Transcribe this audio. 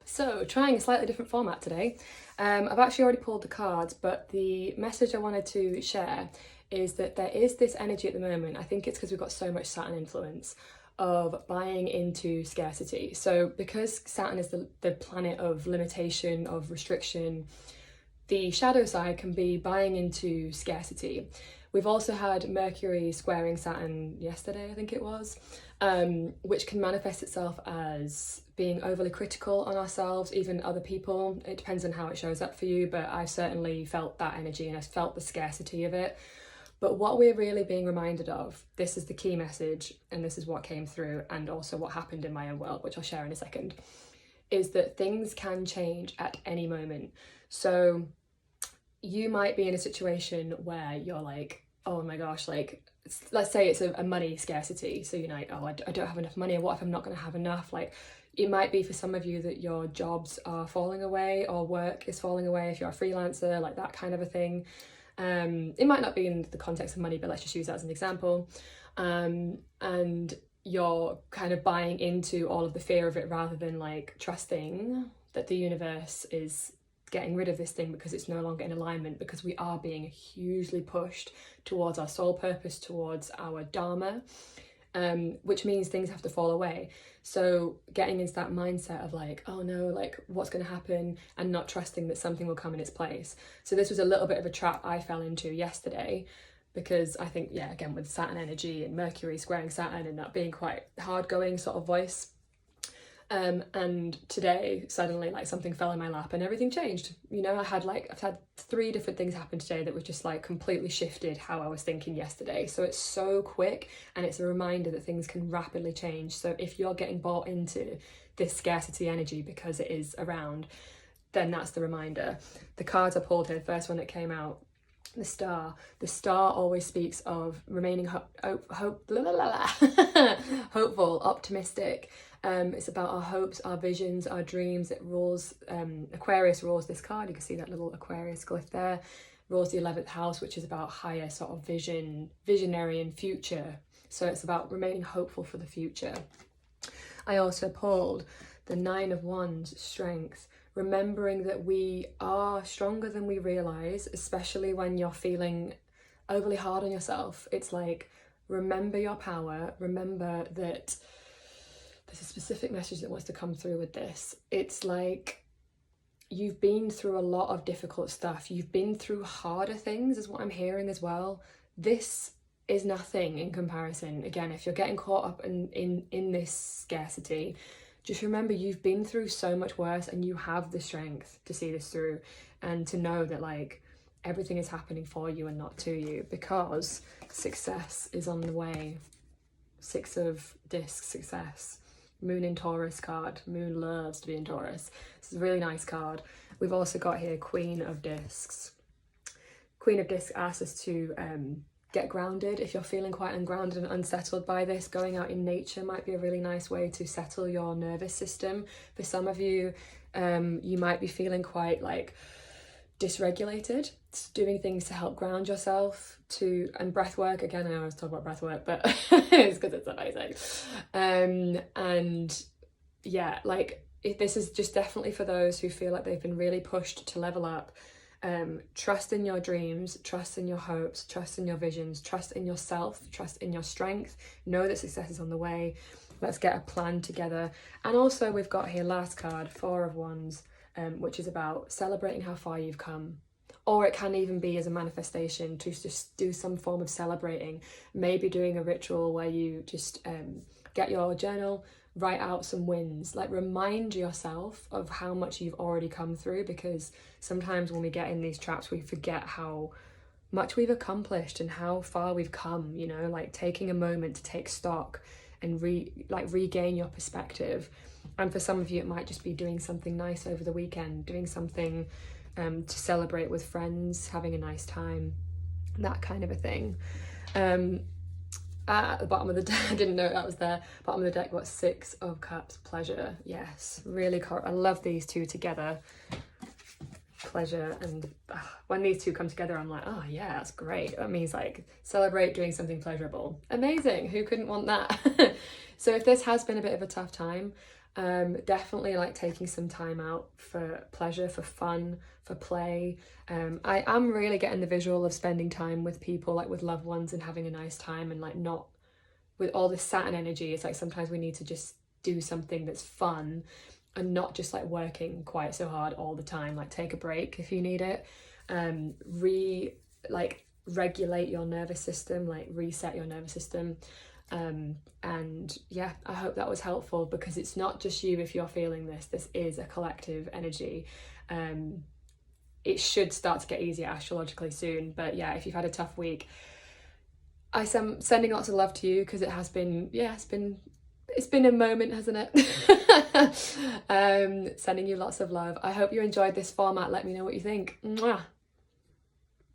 So, trying a slightly different format today. I've actually already pulled the cards, but the message I wanted to share is that there is this energy at the moment. I think it's because we've got so much Saturn influence of buying into scarcity. So, because Saturn is the planet of limitation, of restriction, the shadow side can be buying into scarcity. We've also had Mercury squaring Saturn yesterday, I think it was, which can manifest itself as being overly critical on ourselves, even other people. It depends on how it shows up for you, but I've certainly felt that energy and I've felt the scarcity of it. But what we're really being reminded of, this is the key message, and this is what came through, and also what happened in my own world, which I'll share in a second, is that things can change at any moment. So you might be in a situation where you're like, oh my gosh, like, let's say it's a money scarcity. So you're like, oh, I don't have enough money. What if I'm not going to have enough? Like, it might be for some of you that your jobs are falling away or work is falling away if you're a freelancer, like that kind of a thing. It might not be in the context of money, but let's just use that as an example. And you're kind of buying into all of the fear of it rather than like trusting that the universe is getting rid of this thing because it's no longer in alignment, because we are being hugely pushed towards our soul purpose, towards our dharma, which means things have to fall away. So getting into that mindset of like, oh no, like what's going to happen, and not trusting that something will come in its place. So this was a little bit of a trap I fell into yesterday, because I think, yeah, again, with Saturn energy and Mercury squaring Saturn and that being quite hard going sort of voice. And today suddenly like something fell in my lap and everything changed. You know, I've had 3 different things happen today that were just like completely shifted how I was thinking yesterday. So it's so quick, and it's a reminder that things can rapidly change. So if you're getting bought into this scarcity energy because it is around, then that's the reminder. The cards I pulled here, the first one that came out, the star. The star always speaks of remaining hopeful, optimistic. It's about our hopes, our visions, our dreams. It rules, Aquarius rules this card. You can see that little Aquarius glyph there. Rules the 11th house, which is about higher sort of visionary and future. So it's about remaining hopeful for the future. I also pulled the 9 of Wands, strength. Remembering that we are stronger than we realise, especially when you're feeling overly hard on yourself. It's like, remember your power, remember that there's a specific message that wants to come through with this. It's like, you've been through a lot of difficult stuff. You've been through harder things, is what I'm hearing as well. This is nothing in comparison. Again, if you're getting caught up in this scarcity, just remember you've been through so much worse, and you have the strength to see this through and to know that like everything is happening for you and not to you, because success is on the way. 6 of discs, success. Moon in Taurus card. Moon loves to be in Taurus. This is a really nice card. We've also got here Queen of Discs. Queen of Discs asks us to get grounded. If you're feeling quite ungrounded and unsettled by this, going out in nature might be a really nice way to settle your nervous system. For some of you, you might be feeling quite like dysregulated. Doing things to help ground yourself, and breath work. Again, I always talk about breath work, but it's because it's amazing. And yeah, like this is just definitely for those who feel like they've been really pushed to level up. Trust in your dreams, trust in your hopes, trust in your visions, trust in yourself, trust in your strength. Know that success is on the way. Let's get a plan together. And also we've got here last card, 4 of Wands, which is about celebrating how far you've come. Or it can even be as a manifestation to just do some form of celebrating, maybe doing a ritual where you just get your journal, write out some wins, like remind yourself of how much you've already come through, because sometimes when we get in these traps we forget how much we've accomplished and how far we've come, you know, like taking a moment to take stock and regain your perspective. And for some of you it might just be doing something nice over the weekend, doing something to celebrate with friends, having a nice time, that kind of a thing. At the bottom of the deck, I didn't know that was there. Bottom of the deck, got 6 of Cups, pleasure. Yes, really I love these two together. Pleasure, and when these two come together, I'm like, oh yeah, that's great. That means like celebrate doing something pleasurable. Amazing. Who couldn't want that? So if this has been a bit of a tough time, Definitely like taking some time out for pleasure, for fun, for play. I am really getting the visual of spending time with people, like with loved ones, and having a nice time, and like not with all this Saturn energy. It's like sometimes we need to just do something that's fun and not just like working quite so hard all the time. Like take a break if you need it. Regulate your nervous system, like reset your nervous system. And yeah, I hope that was helpful, because it's not just you if you're feeling this is a collective energy. It should start to get easier astrologically soon, but yeah, if you've had a tough week, I'm sending lots of love to you, because it has been, yeah, it's been a moment, hasn't it? Sending you lots of love. I hope you enjoyed this format. Let me know what you think. Mwah.